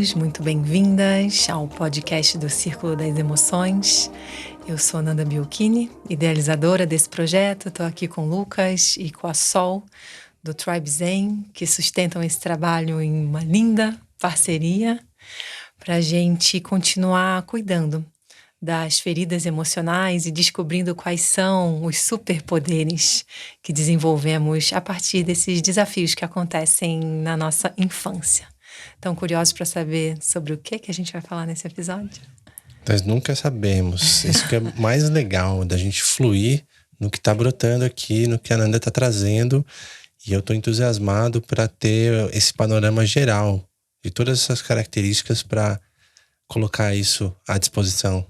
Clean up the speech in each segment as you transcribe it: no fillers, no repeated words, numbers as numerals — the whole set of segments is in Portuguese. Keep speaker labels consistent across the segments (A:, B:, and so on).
A: bem-vindos, muito bem-vindas ao podcast do Círculo das Emoções. Eu sou Nanda Biolchini, idealizadora desse projeto. Estou aqui com o Lucas e com a Sol, do Tribe Zen, que sustentam esse trabalho em uma linda parceria para a gente continuar cuidando das feridas emocionais e descobrindo quais são os superpoderes que desenvolvemos a partir desses desafios que acontecem na nossa infância. Estão curiosos para saber sobre o que a gente vai falar nesse episódio?
B: Nós nunca sabemos. Isso que é mais legal, da gente fluir no que está brotando aqui, no que a Nanda está trazendo. E eu estou entusiasmado para ter esse panorama geral de todas essas características para colocar isso à disposição.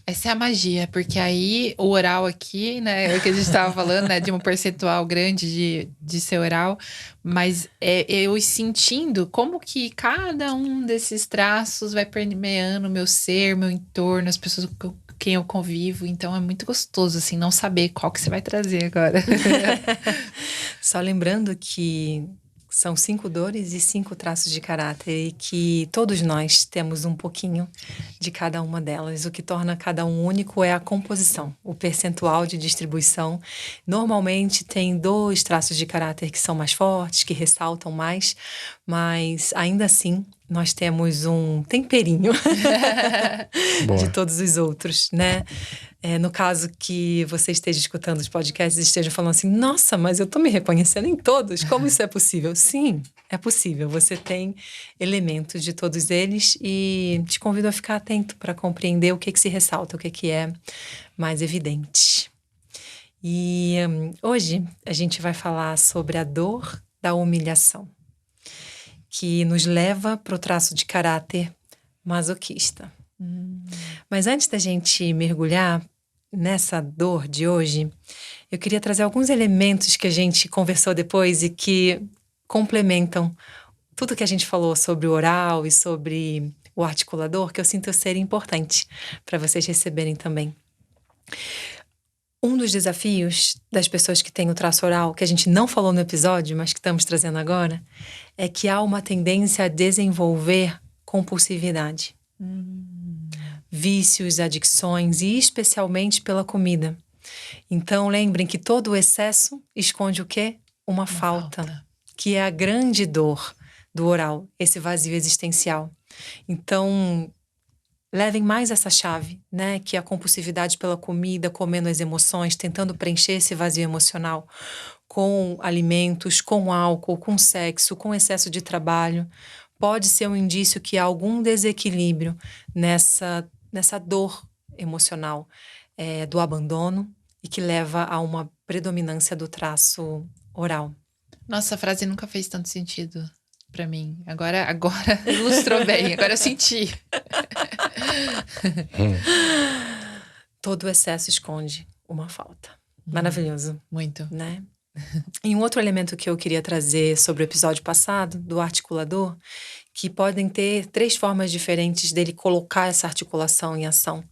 C: Essa é a magia, porque aí o oral aqui, né, é o que a gente estava falando, né, de um percentual grande de ser oral, mas eu sentindo como que cada um desses traços vai permeando o meu ser, meu entorno, as pessoas com quem eu convivo, então é muito gostoso, assim, não saber qual que você vai trazer agora.
A: Só lembrando que são 5 dores e 5 traços de caráter e que todos nós temos um pouquinho de cada uma delas. O que torna cada um único é a composição, o percentual de distribuição. Normalmente tem 2 traços de caráter que são mais fortes, que ressaltam mais, mas ainda assim nós temos um temperinho de todos os outros, né? No caso que você esteja escutando os podcasts e esteja falando assim, nossa, mas eu tô me reconhecendo em todos, como isso é possível? Sim, é possível, você tem elementos de todos eles e te convido a ficar atento para compreender o que se ressalta, o que é mais evidente. E hoje a gente vai falar sobre a dor da humilhação, que nos leva para o traço de caráter masoquista. Mas antes da gente mergulhar nessa dor de hoje, eu queria trazer alguns elementos que a gente conversou depois e que complementam tudo que a gente falou sobre o oral e sobre o articulador, que eu sinto ser importante para vocês receberem também. Um dos desafios das pessoas que têm o traço oral, que a gente não falou no episódio, mas que estamos trazendo agora, é que há uma tendência a desenvolver compulsividade. Vícios, adicções e especialmente pela comida. Então lembrem que todo o excesso esconde o quê? Uma falta, que é a grande dor do oral, esse vazio existencial. Então levem mais essa chave, né? Que é a compulsividade pela comida, comendo as emoções, tentando preencher esse vazio emocional com alimentos, com álcool, com sexo, com excesso de trabalho. Pode ser um indício que há algum desequilíbrio nessa dor emocional do abandono e que leva a uma predominância do traço oral.
C: Nossa, a frase nunca fez tanto sentido pra mim. Agora ilustrou bem, agora eu senti.
A: Todo excesso esconde uma falta. Maravilhoso.
C: Muito.
A: Né? E um outro elemento que eu queria trazer sobre o episódio passado, do articulador, que podem ter 3 formas diferentes dele colocar essa articulação em ação.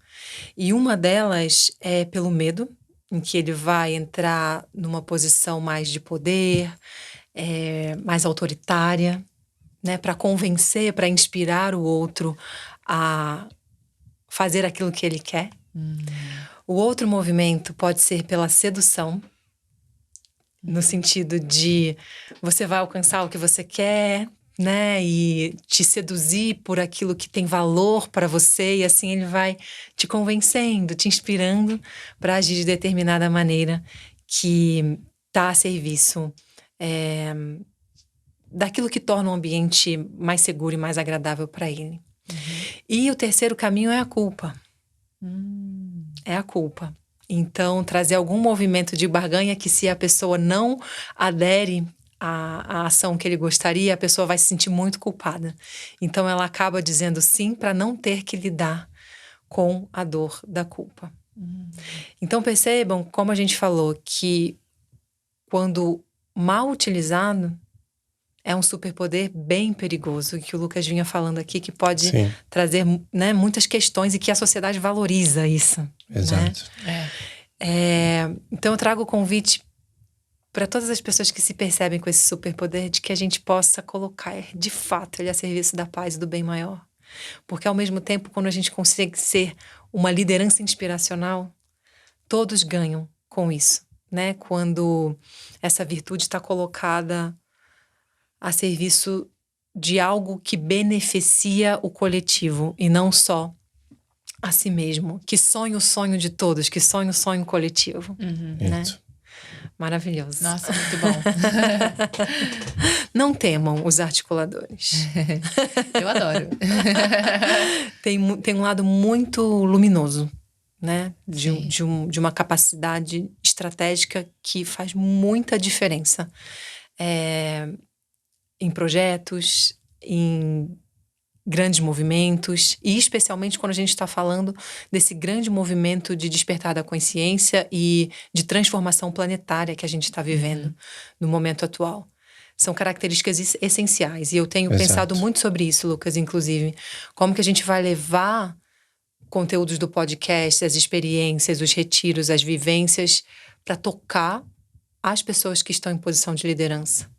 A: E uma delas é pelo medo, em que ele vai entrar numa posição mais de poder, mais autoritária, né, para convencer, para inspirar o outro a fazer aquilo que ele quer. O outro movimento pode ser pela sedução, no sentido de você vai alcançar o que você quer, né, e te seduzir por aquilo que tem valor para você, e assim ele vai te convencendo, te inspirando para agir de determinada maneira que está a serviço daquilo que torna o ambiente mais seguro e mais agradável para ele. E o terceiro caminho é a culpa. É a culpa. Então, trazer algum movimento de barganha que, se a pessoa não adere à ação que ele gostaria, a pessoa vai se sentir muito culpada. Então, ela acaba dizendo sim para não ter que lidar com a dor da culpa. Então, percebam, como a gente falou, que quando mal utilizado, é um superpoder bem perigoso, que o Lucas vinha falando aqui, que pode trazer, né, muitas questões e que a sociedade valoriza isso.
B: Exato.
A: Né? Então eu trago o convite para todas as pessoas que se percebem com esse superpoder, de que a gente possa colocar, de fato, ele a serviço da paz e do bem maior. Porque, ao mesmo tempo, quando a gente consegue ser uma liderança inspiracional, todos ganham com isso, né? Quando essa virtude está colocada a serviço de algo que beneficia o coletivo e não só a si mesmo. Que sonha o sonho de todos, que sonha o sonho coletivo, né?
B: Isso.
A: Maravilhoso.
C: Nossa, muito bom.
A: Não temam os articuladores.
C: Eu adoro.
A: Tem um lado muito luminoso, né?
C: Sim.
A: De uma capacidade estratégica que faz muita diferença. Em projetos, em grandes movimentos, e especialmente quando a gente está falando desse grande movimento de despertar da consciência e de transformação planetária que a gente está vivendo no momento atual. São características essenciais, e eu tenho pensado muito sobre isso, Lucas, inclusive. Como que a gente vai levar conteúdos do podcast, as experiências, os retiros, as vivências, para tocar as pessoas que estão em posição de liderança.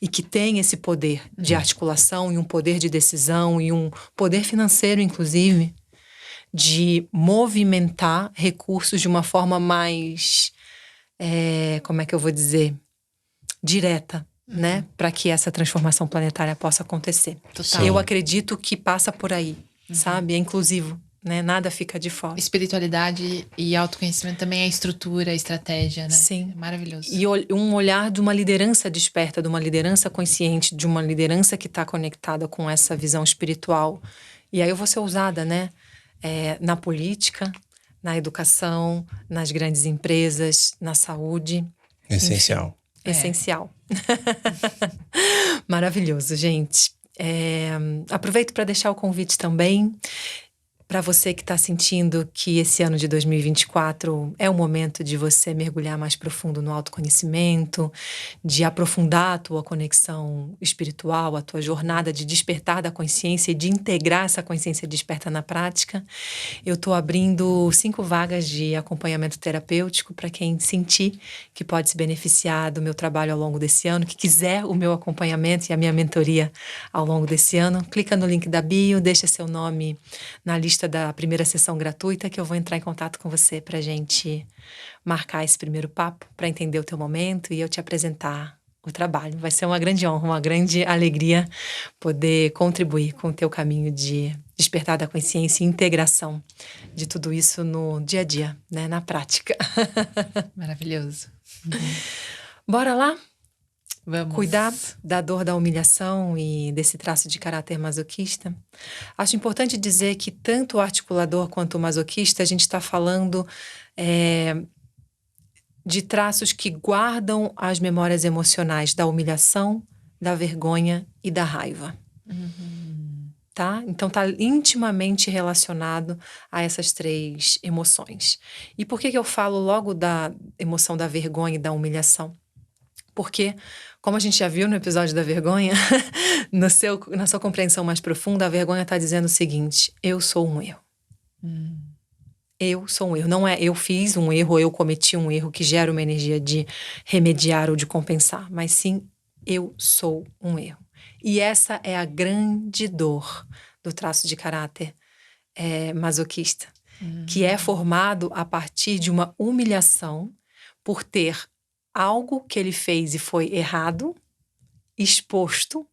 A: E que tem esse poder de articulação e um poder de decisão e um poder financeiro, inclusive, de movimentar recursos de uma forma mais, como é que eu vou dizer, direta, né? Para que essa transformação planetária possa acontecer.
C: Total.
A: Eu acredito que passa por aí, sabe? É inclusivo, né? Nada fica de fora.
C: Espiritualidade e autoconhecimento também é estrutura, estratégia, né?
A: Sim.
C: É maravilhoso.
A: E um olhar de uma liderança desperta, de uma liderança consciente, de uma liderança que está conectada com essa visão espiritual. E aí eu vou ser usada, né? Na política, na educação, nas grandes empresas, na saúde.
B: Essencial.
A: Enfim, essencial. Maravilhoso, gente. Aproveito para deixar o convite também para você que está sentindo que esse ano de 2024 é o momento de você mergulhar mais profundo no autoconhecimento, de aprofundar a tua conexão espiritual, a tua jornada de despertar da consciência e de integrar essa consciência desperta na prática. Eu estou abrindo 5 vagas de acompanhamento terapêutico para quem sentir que pode se beneficiar do meu trabalho ao longo desse ano, que quiser o meu acompanhamento e a minha mentoria ao longo desse ano. Clica no link da bio, deixa seu nome na lista da primeira sessão gratuita, que eu vou entrar em contato com você para a gente marcar esse primeiro papo, para entender o teu momento e eu te apresentar o trabalho. Vai ser uma grande honra, uma grande alegria poder contribuir com o teu caminho de despertar da consciência e integração de tudo isso no dia a dia, né? Na prática.
C: Maravilhoso.
A: Bora lá?
C: Vamos.
A: Cuidar da dor da humilhação e desse traço de caráter masoquista. Acho importante dizer que tanto o articulador quanto o masoquista, a gente está falando de traços que guardam as memórias emocionais da humilhação, da vergonha e da raiva. Tá? Então está intimamente relacionado a essas 3 emoções. E por que eu falo logo da emoção da vergonha e da humilhação? Porque, como a gente já viu no episódio da vergonha, na sua compreensão mais profunda, a vergonha está dizendo o seguinte: eu sou um erro. Eu sou um erro. Não é eu fiz um erro ou eu cometi um erro que gera uma energia de remediar ou de compensar, mas sim, eu sou um erro. E essa é a grande dor do traço de caráter masoquista, que é formado a partir de uma humilhação por ter algo que ele fez e foi errado, exposto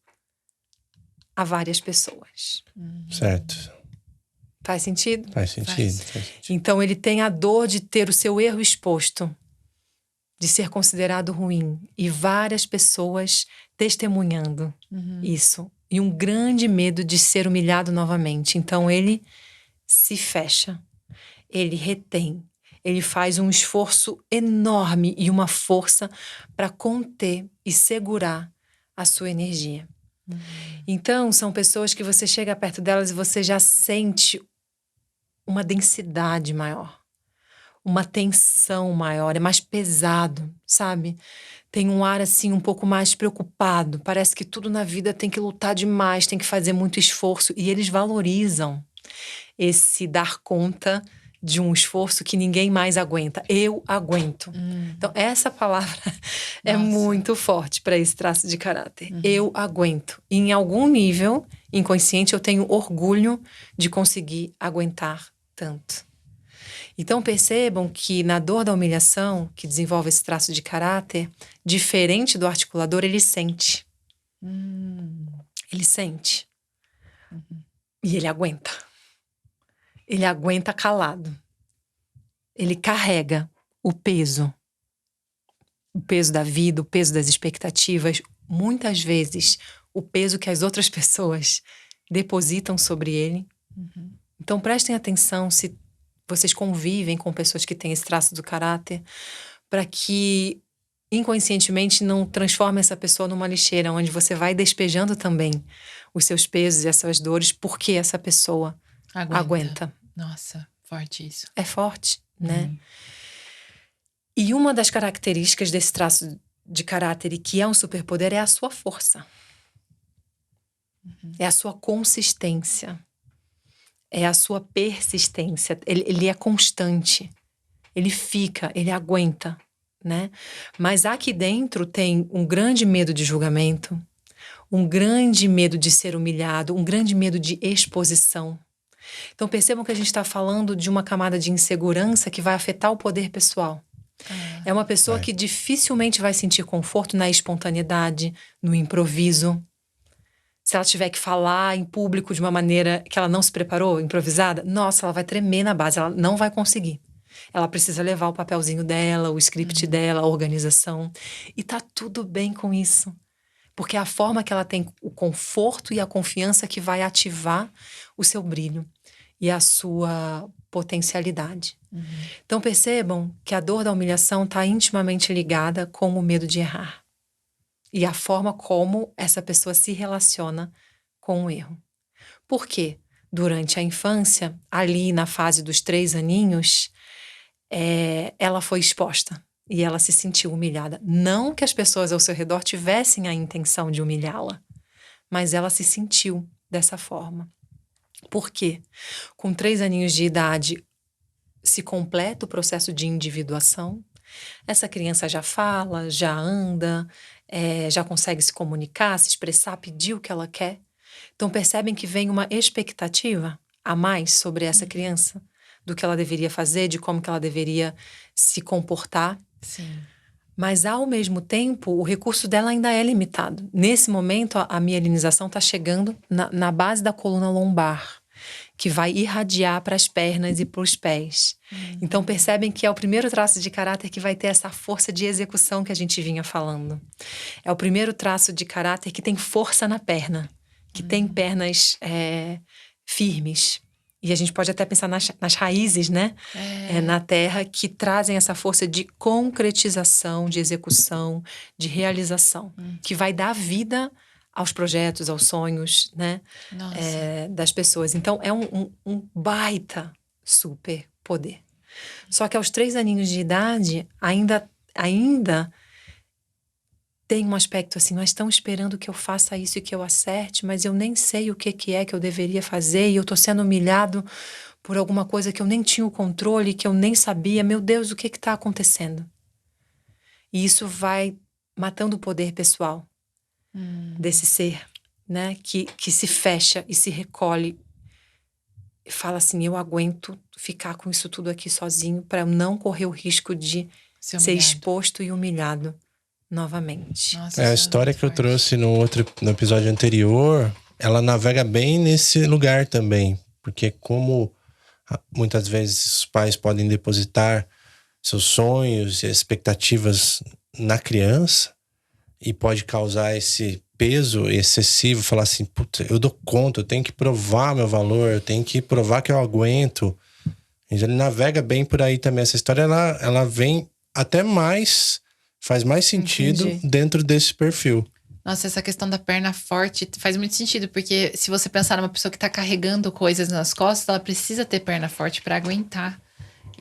A: a várias pessoas.
B: Certo.
A: Faz sentido?
B: Faz sentido.
A: Então ele tem a dor de ter o seu erro exposto, de ser considerado ruim, e várias pessoas testemunhando isso. E um grande medo de ser humilhado novamente. Então ele se fecha, ele retém. Ele faz um esforço enorme e uma força para conter e segurar a sua energia. Então, são pessoas que você chega perto delas e você já sente uma densidade maior, uma tensão maior, é mais pesado, sabe? Tem um ar assim um pouco mais preocupado, parece que tudo na vida tem que lutar demais, tem que fazer muito esforço, e eles valorizam esse dar conta de um esforço que ninguém mais aguenta. Eu aguento. Então, essa palavra é muito forte para esse traço de caráter. Eu aguento. E, em algum nível inconsciente, eu tenho orgulho de conseguir aguentar tanto. Então, percebam que na dor da humilhação, que desenvolve esse traço de caráter, diferente do articulador, ele sente. Ele sente. E ele aguenta. Ele aguenta calado. Ele carrega o peso da vida, o peso das expectativas, muitas vezes o peso que as outras pessoas depositam sobre ele. Então prestem atenção se vocês convivem com pessoas que têm esse traço do caráter, para que inconscientemente não transforme essa pessoa numa lixeira, onde você vai despejando também os seus pesos e as suas dores, porque essa pessoa aguenta.
C: Nossa, forte isso.
A: É forte, né? E uma das características desse traço de caráter, e que é um superpoder, é a sua força. É a sua consistência. É a sua persistência. Ele é constante. Ele fica, ele aguenta, né? Mas aqui dentro tem um grande medo de julgamento, um grande medo de ser humilhado, um grande medo de exposição. Então percebam que a gente está falando de uma camada de insegurança que vai afetar o poder pessoal. É uma pessoa que dificilmente vai sentir conforto na espontaneidade, no improviso. Se ela tiver que falar em público de uma maneira que ela não se preparou, improvisada, nossa, ela vai tremer na base, ela não vai conseguir. Ela precisa levar o papelzinho dela, o script dela, a organização. E tá tudo bem com isso. Porque é a forma que ela tem o conforto e a confiança que vai ativar o seu brilho e a sua potencialidade. Então percebam que a dor da humilhação está intimamente ligada com o medo de errar. E a forma como essa pessoa se relaciona com o erro. Por quê? Durante a infância, ali na fase dos 3 aninhos, ela foi exposta. E ela se sentiu humilhada. Não que as pessoas ao seu redor tivessem a intenção de humilhá-la, mas ela se sentiu dessa forma. Por quê? Com 3 aninhos de idade, se completa o processo de individuação. Essa criança já fala, já anda, já consegue se comunicar, se expressar, pedir o que ela quer. Então percebem que vem uma expectativa a mais sobre essa criança, do que ela deveria fazer, de como que ela deveria se comportar.
C: Sim.
A: Mas, ao mesmo tempo, o recurso dela ainda é limitado. Nesse momento, a mielinização está chegando na base da coluna lombar, que vai irradiar para as pernas e para os pés. Então, percebem que é o primeiro traço de caráter que vai ter essa força de execução que a gente vinha falando. É o primeiro traço de caráter que tem força na perna, que tem pernas firmes. E a gente pode até pensar nas raízes, né? Na terra, que trazem essa força de concretização, de execução, de realização, que vai dar vida aos projetos, aos sonhos, né? Das pessoas. Então, é um baita super poder. Só que aos 3 aninhos de idade, ainda tem um aspecto assim, mas estão esperando que eu faça isso e que eu acerte, mas eu nem sei o que é que eu deveria fazer e eu tô sendo humilhado por alguma coisa que eu nem tinha o controle, que eu nem sabia. Meu Deus, o que está acontecendo? E isso vai matando o poder pessoal desse ser, né? Que se fecha e se recolhe e fala assim, eu aguento ficar com isso tudo aqui sozinho para eu não correr o risco de ser exposto e humilhado novamente.
C: Nossa,
B: A história que eu trouxe no episódio anterior, ela navega bem nesse lugar também. Porque como muitas vezes os pais podem depositar seus sonhos e expectativas na criança e pode causar esse peso excessivo, falar assim, puta, eu dou conta, eu tenho que provar meu valor, eu tenho que provar que eu aguento. Então, ele navega bem por aí também. Essa história, ela vem até mais... Faz mais sentido dentro desse perfil.
C: Nossa, essa questão da perna forte faz muito sentido, porque se você pensar numa pessoa que tá carregando coisas nas costas, ela precisa ter perna forte para aguentar.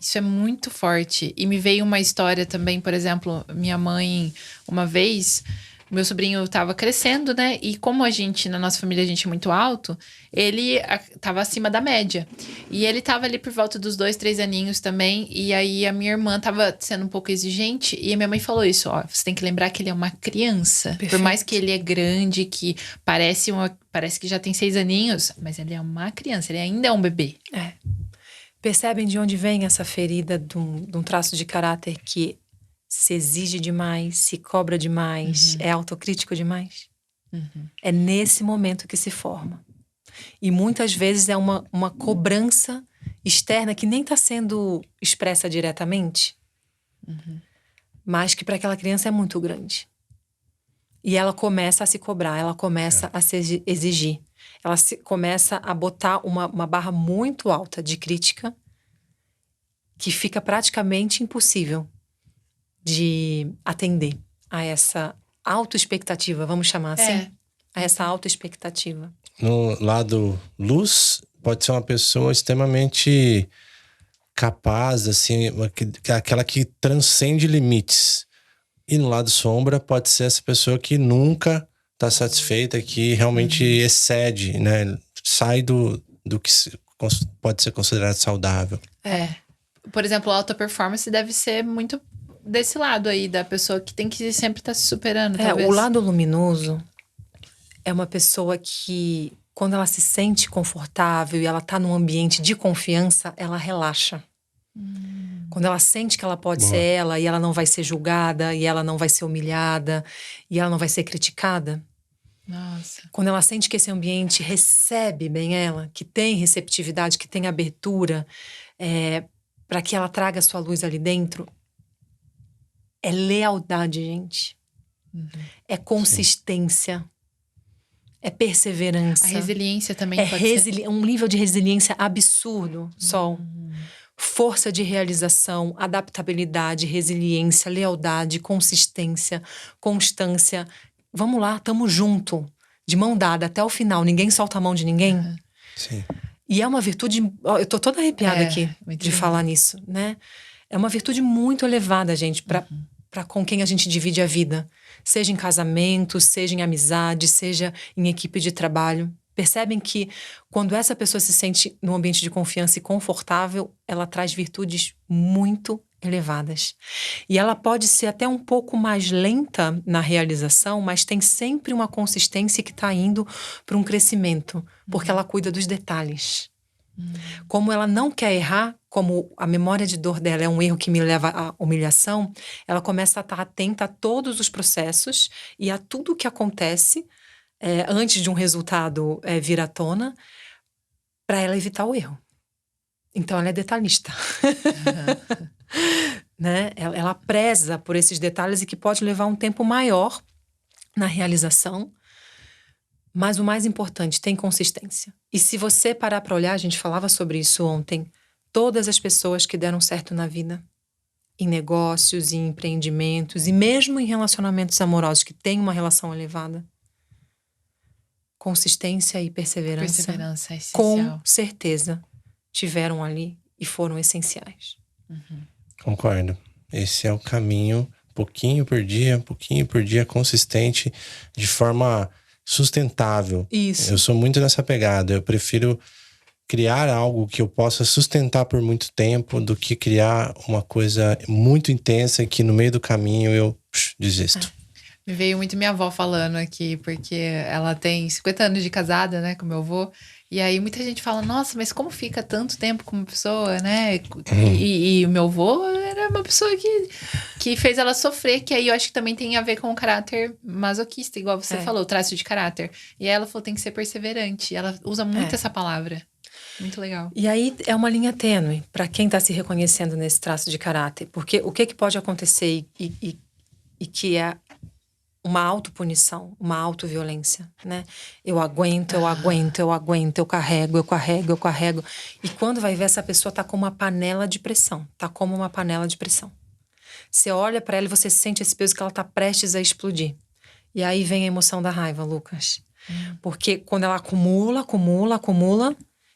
C: Isso é muito forte. E me veio uma história também, por exemplo, minha mãe, uma vez, meu sobrinho tava crescendo, né? E como na nossa família, a gente é muito alto, ele tava acima da média. E ele tava ali por volta dos 2, 3 aninhos também. E aí a minha irmã tava sendo um pouco exigente. E a minha mãe falou isso, ó, você tem que lembrar que ele é uma criança.
A: Perfeito.
C: Por mais que ele é grande, que parece que já tem 6 aninhos, mas ele é uma criança, ele ainda é um bebê.
A: Percebem de onde vem essa ferida de um traço de caráter que se exige demais, se cobra demais, é autocrítico demais? É nesse momento que se forma. E muitas vezes é uma cobrança externa que nem está sendo expressa diretamente, mas que para aquela criança é muito grande. E ela começa a se cobrar, ela começa a se exigir. Ela começa a botar uma barra muito alta de crítica que fica praticamente impossível de atender a essa autoexpectativa, vamos chamar assim? A essa autoexpectativa.
B: No lado luz, pode ser uma pessoa extremamente capaz, assim, aquela que transcende limites. E no lado sombra, pode ser essa pessoa que nunca está satisfeita, que realmente excede, né? Sai do que pode ser considerado saudável.
C: Por exemplo, a alta performance deve ser muito desse lado aí, da pessoa que tem que sempre estar se superando, talvez.
A: O lado luminoso é uma pessoa que, quando ela se sente confortável e ela está num ambiente de confiança, ela relaxa. Quando ela sente que ela pode ser ela, e ela não vai ser julgada, e ela não vai ser humilhada, e ela não vai ser criticada.
C: Nossa.
A: Quando ela sente que esse ambiente recebe bem ela, que tem receptividade, que tem abertura, para que ela traga a sua luz ali dentro, é lealdade, gente. É consistência. É perseverança.
C: A resiliência também pode ser.
A: Um nível de resiliência absurdo, Sol. Força de realização, adaptabilidade, resiliência, lealdade, consistência, constância. Vamos lá, tamo junto, de mão dada até o final. Ninguém solta a mão de ninguém.
B: Sim.
A: E é uma virtude... Eu tô toda arrepiada aqui de falar nisso, né? É uma virtude muito elevada, gente, para com quem a gente divide a vida. Seja em casamento, seja em amizade, seja em equipe de trabalho. Percebem que quando essa pessoa se sente num ambiente de confiança e confortável, ela traz virtudes muito elevadas. E ela pode ser até um pouco mais lenta na realização, mas tem sempre uma consistência que está indo para um crescimento, porque ela cuida dos detalhes. Como ela não quer errar, como a memória de dor dela é um erro que me leva à humilhação, ela começa a estar atenta a todos os processos e a tudo que acontece antes de um resultado vir à tona, para ela evitar o erro. Então ela é detalhista. Né? Ela preza por esses detalhes e que pode levar um tempo maior na realização. Mas o mais importante, tem consistência. E se você parar para olhar, a gente falava sobre isso ontem, todas as pessoas que deram certo na vida, em negócios, em empreendimentos, e mesmo em relacionamentos amorosos que têm uma relação elevada, consistência e perseverança
C: É essencial.
A: com certeza tiveram ali e foram essenciais.
B: Concordo. Esse é o caminho, pouquinho por dia, consistente, de forma sustentável.
A: Isso.
B: Eu sou muito nessa pegada. Eu prefiro criar algo que eu possa sustentar por muito tempo do que criar uma coisa muito intensa que no meio do caminho eu desisto.
C: Me veio muito minha avó falando aqui, porque ela tem 50 anos de casada, né, com meu avô. E aí muita gente fala, nossa, mas como fica tanto tempo com uma pessoa, né? E o meu avô era uma pessoa que fez ela sofrer, que aí eu acho que também tem a ver com o caráter masoquista, igual você falou, o traço de caráter. E aí ela falou, tem que ser perseverante. Ela usa muito essa palavra. Muito legal.
A: E aí é uma linha tênue para quem está se reconhecendo nesse traço de caráter. Porque o que pode acontecer e que é uma autopunição, uma autoviolência, né? Eu aguento, eu carrego. E quando vai ver, essa pessoa tá com uma panela de pressão. Tá como uma panela de pressão. Você olha para ela e você sente esse peso que ela tá prestes a explodir. E aí vem a emoção da raiva, Lucas. Porque quando ela acumula,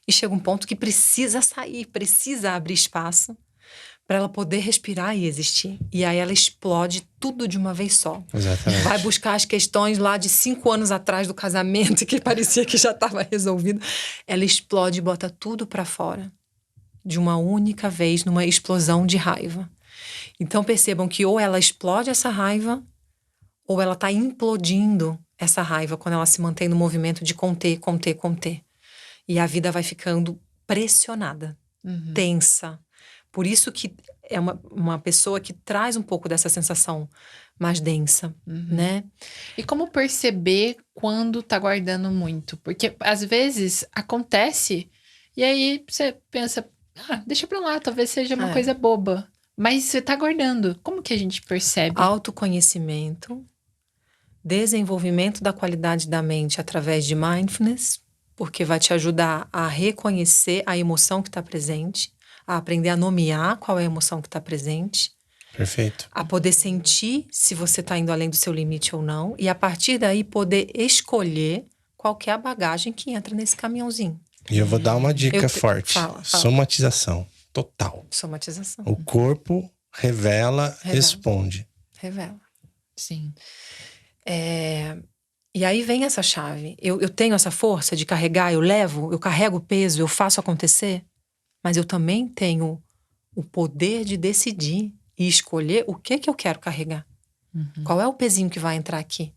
A: e chega um ponto que precisa sair, precisa abrir espaço para ela poder respirar e existir. E aí ela explode tudo de uma vez só.
B: Exatamente.
A: Vai buscar as questões lá de 5 anos atrás do casamento, que parecia que já estava resolvido. Ela explode e bota tudo para fora. De uma única vez, numa explosão de raiva. Então percebam que ou ela explode essa raiva, ou ela está implodindo essa raiva quando ela se mantém no movimento de conter, conter, conter. E a vida vai ficando pressionada, tensa. Por isso que é uma pessoa que traz um pouco dessa sensação mais densa, né?
C: E como perceber quando tá guardando muito? Porque às vezes acontece e aí você pensa, deixa pra lá, talvez seja uma coisa boba. Mas você tá guardando. Como que a gente percebe?
A: Autoconhecimento, desenvolvimento da qualidade da mente através de mindfulness, porque vai te ajudar a reconhecer a emoção que está presente, a aprender a nomear qual é a emoção que está presente.
B: Perfeito.
A: A poder sentir se você está indo além do seu limite ou não. E a partir daí poder escolher qual que é a bagagem que entra nesse caminhãozinho.
B: E eu vou dar uma dica forte.
A: Fala.
B: Somatização. Total.
A: Somatização.
B: O corpo revela, responde.
A: Revela.
C: Sim.
A: E aí vem essa chave. Eu tenho essa força de carregar, eu carrego o peso, eu faço acontecer. Mas eu também tenho o poder de decidir e escolher o que eu quero carregar. Qual é o pezinho que vai entrar aqui?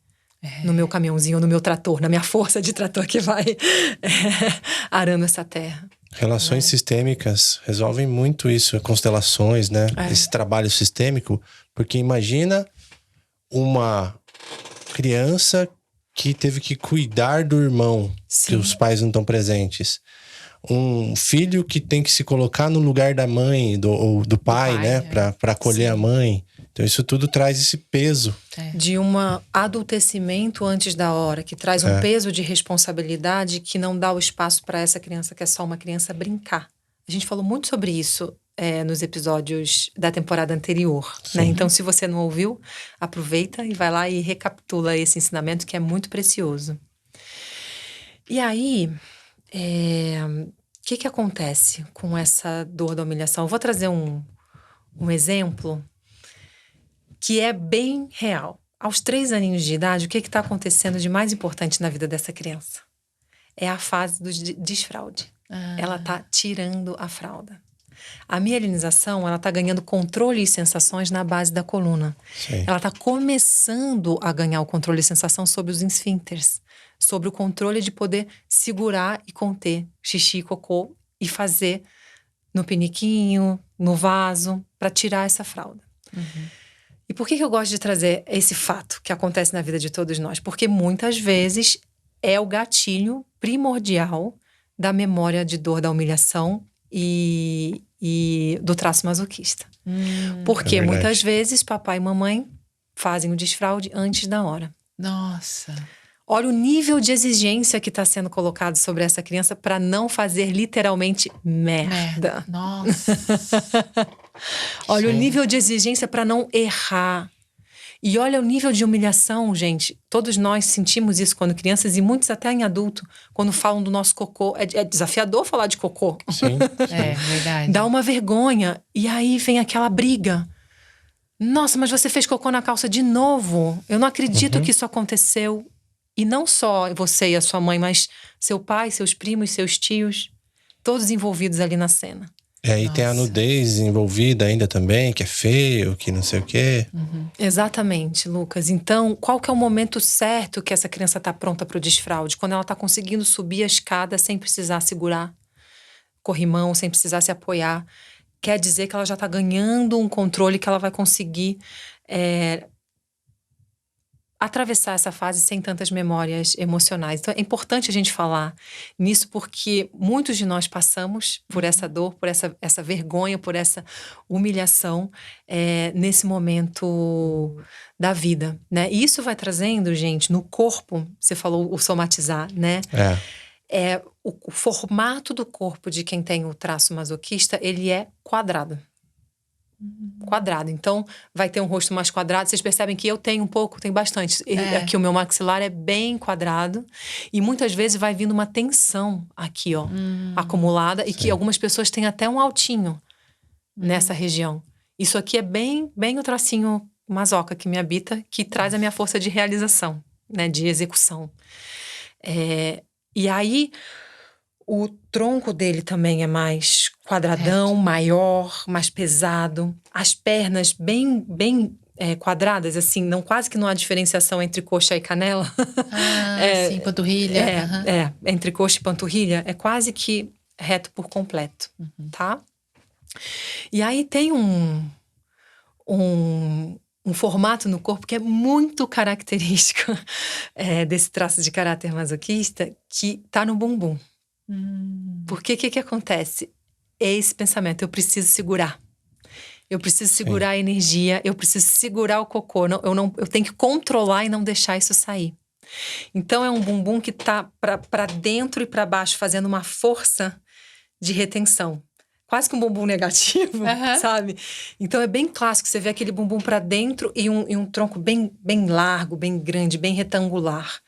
A: No meu caminhãozinho, no meu trator, na minha força de trator que vai arando essa terra.
B: Relações sistêmicas resolvem muito isso, constelações, né? Esse trabalho sistêmico, porque imagina uma criança que teve que cuidar do irmão, que os pais não estão presentes. Um filho que tem que se colocar no lugar da mãe ou do pai, né? Para acolher a mãe. Então isso tudo traz esse peso.
A: De um adultecimento antes da hora, que traz um peso de responsabilidade que não dá o espaço para essa criança que é só uma criança brincar. A gente falou muito sobre isso nos episódios da temporada anterior, né? Então, se você não ouviu, aproveita e vai lá e recapitula esse ensinamento que é muito precioso. E aí, o que acontece com essa dor da humilhação? Eu vou trazer um exemplo que é bem real. Aos 3 aninhos de idade, o que está acontecendo de mais importante na vida dessa criança? É a fase do desfraude. Ela está tirando a fralda. A mielinização, ela está ganhando controle e sensações na base da coluna.
B: Sim.
A: Ela está começando a ganhar o controle e sensação sobre os esfíncteres, sobre o controle de poder segurar e conter xixi e cocô e fazer no piniquinho, no vaso, para tirar essa fralda. E por que eu gosto de trazer esse fato que acontece na vida de todos nós? Porque muitas vezes é o gatilho primordial da memória de dor da humilhação e do traço masoquista. Porque muitas vezes papai e mamãe fazem o desfraude antes da hora.
C: Nossa.
A: Olha o nível de exigência que está sendo colocado sobre essa criança para não fazer literalmente merda.
C: Nossa.
A: Olha o nível de exigência para não errar. E olha o nível de humilhação, gente. Todos nós sentimos isso quando crianças e muitos até em adulto, quando falam do nosso cocô. É desafiador falar de cocô.
B: Sim.
C: É verdade.
A: Dá uma vergonha. E aí vem aquela briga. Nossa, mas você fez cocô na calça de novo. Eu não acredito que isso aconteceu. E não só você e a sua mãe, mas seu pai, seus primos, seus tios. Todos envolvidos ali na cena.
B: E tem a nudez envolvida ainda também, que é feio, que não sei o quê.
A: Exatamente, Lucas. Então, qual que é o momento certo que essa criança está pronta para o desfraude? Quando ela está conseguindo subir a escada sem precisar segurar corrimão, sem precisar se apoiar. Quer dizer que ela já está ganhando um controle que ela vai conseguir atravessar essa fase sem tantas memórias emocionais. Então é importante a gente falar nisso porque muitos de nós passamos por essa dor, por essa vergonha, por essa humilhação nesse momento da vida, né? E isso vai trazendo, gente, no corpo, você falou o somatizar, né? O formato do corpo de quem tem o traço masoquista, ele é quadrado. Quadrado. Então, vai ter um rosto mais quadrado. Vocês percebem que eu tenho um pouco, tenho bastante. Aqui o meu maxilar é bem quadrado. E muitas vezes vai vindo uma tensão aqui, ó, acumulada. E que algumas pessoas têm até um altinho. nessa região. Isso aqui é bem o tracinho masoca que me habita, que traz a minha força de realização, né? De execução. E aí, o tronco dele também é mais quadradão, maior, mais pesado. As pernas bem quadradas, assim, não, quase que não há diferenciação entre coxa e canela.
C: Sim, panturrilha.
A: Entre coxa e panturrilha, é quase que reto por completo, tá? E aí tem um formato no corpo que é muito característico desse traço de caráter masoquista, que tá no bumbum. Porque o que acontece? É esse pensamento, eu preciso segurar. Eu preciso segurar a energia, eu preciso segurar o cocô. Eu tenho que controlar e não deixar isso sair. Então é um bumbum que tá para dentro e para baixo, fazendo uma força de retenção. Quase que um bumbum negativo, sabe? Então é bem clássico, você vê aquele bumbum para dentro e um tronco bem largo, bem grande, bem retangular.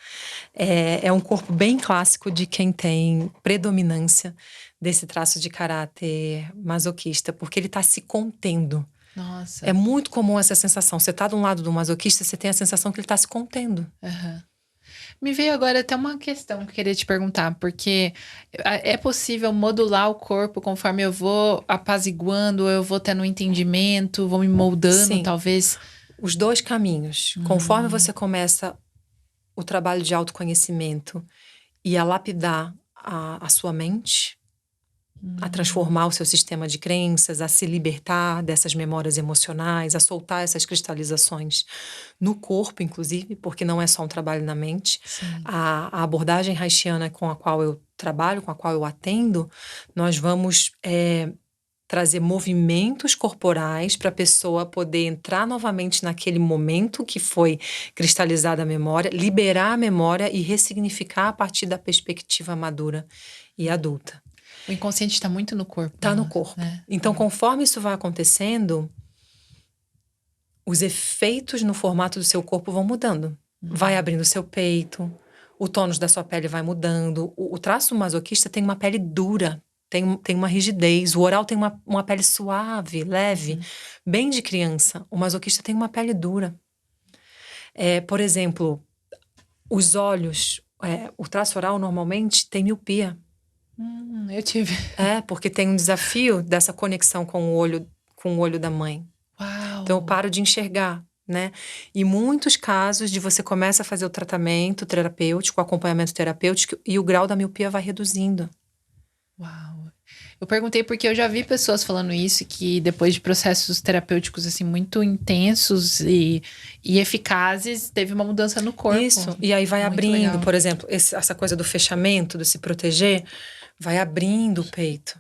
A: É um corpo bem clássico de quem tem predominância desse traço de caráter masoquista, porque ele está se contendo.
C: Nossa.
A: É muito comum essa sensação. Você está de um lado do masoquista, você tem a sensação que ele está se contendo.
C: Me veio agora até uma questão que eu queria te perguntar, porque é possível modular o corpo conforme eu vou apaziguando, eu vou tendo um entendimento, vou me moldando,
A: Sim.
C: talvez?
A: Os dois caminhos. Conforme você começa o trabalho de autoconhecimento e a lapidar a sua mente, a transformar o seu sistema de crenças, a se libertar dessas memórias emocionais, a soltar essas cristalizações no corpo, inclusive, porque não é só um trabalho na mente. A abordagem haitiana com a qual eu trabalho, com a qual eu atendo, nós vamos trazer movimentos corporais para a pessoa poder entrar novamente naquele momento que foi cristalizada a memória, liberar a memória e ressignificar a partir da perspectiva madura e adulta.
C: O inconsciente está muito no corpo.
A: Está no corpo. Então, conforme isso vai acontecendo, os efeitos no formato do seu corpo vão mudando. Vai abrindo o seu peito, o tônus da sua pele vai mudando. O traço masoquista tem uma pele dura, tem uma rigidez. O oral tem uma pele suave, leve, bem de criança. O masoquista tem uma pele dura. Por exemplo, os olhos, o traço oral normalmente tem miopia.
C: Eu tive.
A: Porque tem um desafio dessa conexão com o olho da mãe.
C: Uau.
A: Então eu paro de enxergar, né? E muitos casos de você começa a fazer o tratamento terapêutico, o acompanhamento terapêutico, e o grau da miopia vai reduzindo.
C: Uau. Eu perguntei porque eu já vi pessoas falando isso, que depois de processos terapêuticos assim muito intensos e eficazes, teve uma mudança no corpo.
A: Isso, e aí vai
C: Muito
A: abrindo,
C: legal.
A: por exemplo, essa coisa do fechamento, do se proteger, vai abrindo o peito.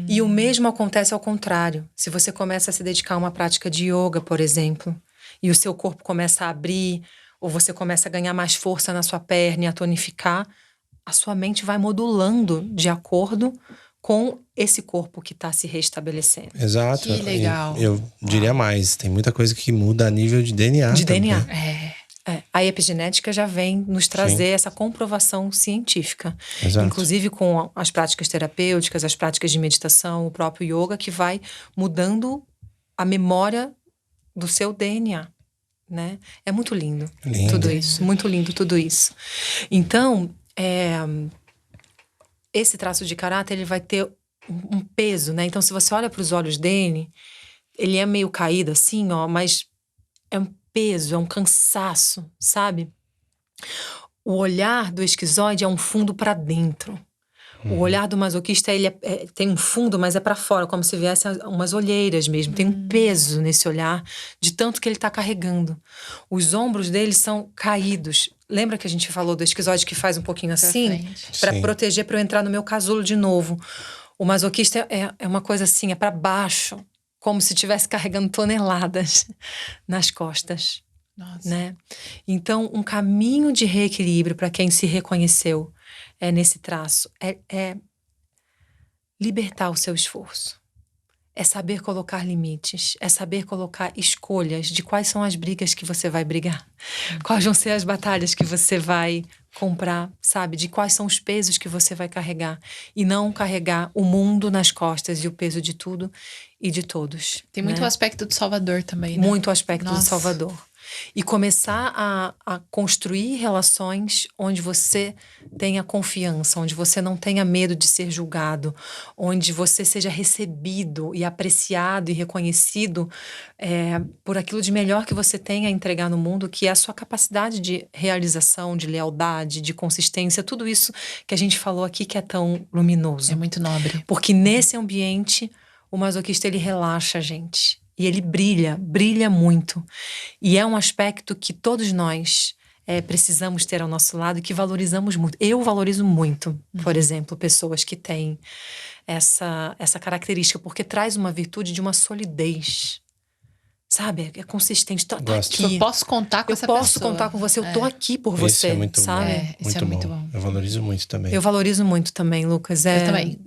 A: E o mesmo acontece ao contrário. Se você começa a se dedicar a uma prática de yoga, por exemplo, e o seu corpo começa a abrir, ou você começa a ganhar mais força na sua perna e a tonificar, a sua mente vai modulando de acordo com esse corpo que está se restabelecendo.
B: Exato.
C: Que legal.
B: E eu diria mais, tem muita coisa que muda a nível de DNA
A: De
B: também.
A: DNA. A epigenética já vem nos trazer essa comprovação científica.
B: Exato.
A: Inclusive com as práticas terapêuticas, as práticas de meditação, o próprio yoga, que vai mudando a memória do seu DNA, né? É muito lindo. Tudo isso. Muito lindo tudo isso. Então, esse traço de caráter, ele vai ter um peso, né? Então, se você olha para os olhos dele, ele é meio caído assim, ó, mas é um peso, é um cansaço, sabe? O olhar do esquizoide é um fundo para dentro. O olhar do masoquista, ele tem um fundo, mas é para fora, como se viesse umas olheiras mesmo. Tem um peso nesse olhar, de tanto que ele está carregando. Os ombros dele são caídos. Lembra que a gente falou do esquizoide que faz um pouquinho assim? Para proteger, para eu entrar no meu casulo de novo. O masoquista é uma coisa assim, é para baixo. Como se estivesse carregando toneladas nas costas.
C: Nossa.
A: Né? Então, um caminho de reequilíbrio para quem se reconheceu nesse traço é libertar o seu esforço. É saber colocar limites. É saber colocar escolhas de quais são as brigas que você vai brigar. Quais vão ser as batalhas que você vai comprar, sabe? De quais são os pesos que você vai carregar. E não carregar o mundo nas costas e o peso de tudo e de todos.
C: Tem muito
A: né?
C: o aspecto do Salvador também, né?
A: Muito aspecto do
C: Nossa.
A: Salvador. E começar a construir relações onde você tenha confiança, onde você não tenha medo de ser julgado, onde você seja recebido e apreciado e reconhecido por aquilo de melhor que você tem a entregar no mundo, que é a sua capacidade de realização, de lealdade, de consistência, tudo isso que a gente falou aqui que é tão luminoso.
C: É muito nobre.
A: Porque nesse ambiente, o masoquista, ele relaxa a gente. E ele brilha muito. E é um aspecto que todos nós precisamos ter ao nosso lado e que valorizamos muito. Eu valorizo muito, por exemplo, pessoas que têm essa característica, porque traz uma virtude de uma solidez. Sabe? É consistente. Tá
B: Gosto.
A: aqui.
C: Tipo, eu posso contar com essa pessoa.
A: Eu posso contar com você. Eu tô aqui por você,
B: Isso é muito
A: sabe?
B: bom.
C: Isso é muito bom.
B: Eu valorizo muito também.
A: Eu valorizo muito também, Lucas.
C: Eu também.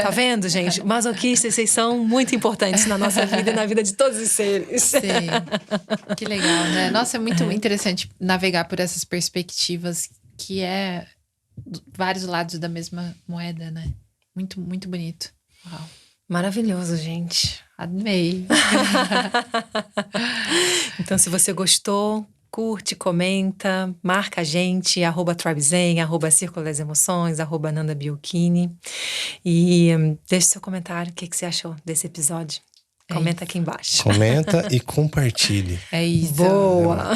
A: Tá vendo, gente? Masoquistas, vocês são muito importantes na nossa vida e na vida de todos os seres.
C: Sim. Que legal, né? Nossa, é muito interessante navegar por essas perspectivas que é vários lados da mesma moeda, né? Muito, muito bonito. Uau.
A: Maravilhoso, gente.
C: Amei.
A: Então, se você gostou, curte, comenta, marca a gente, @TribeZen, @Círculo das Emoções, @NandaBiocchini. E deixe seu comentário, o que você achou desse episódio. Comenta aqui embaixo.
B: Comenta e compartilhe.
C: É isso.
A: Boa!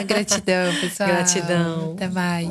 C: Gratidão, pessoal.
A: Gratidão.
C: Até mais.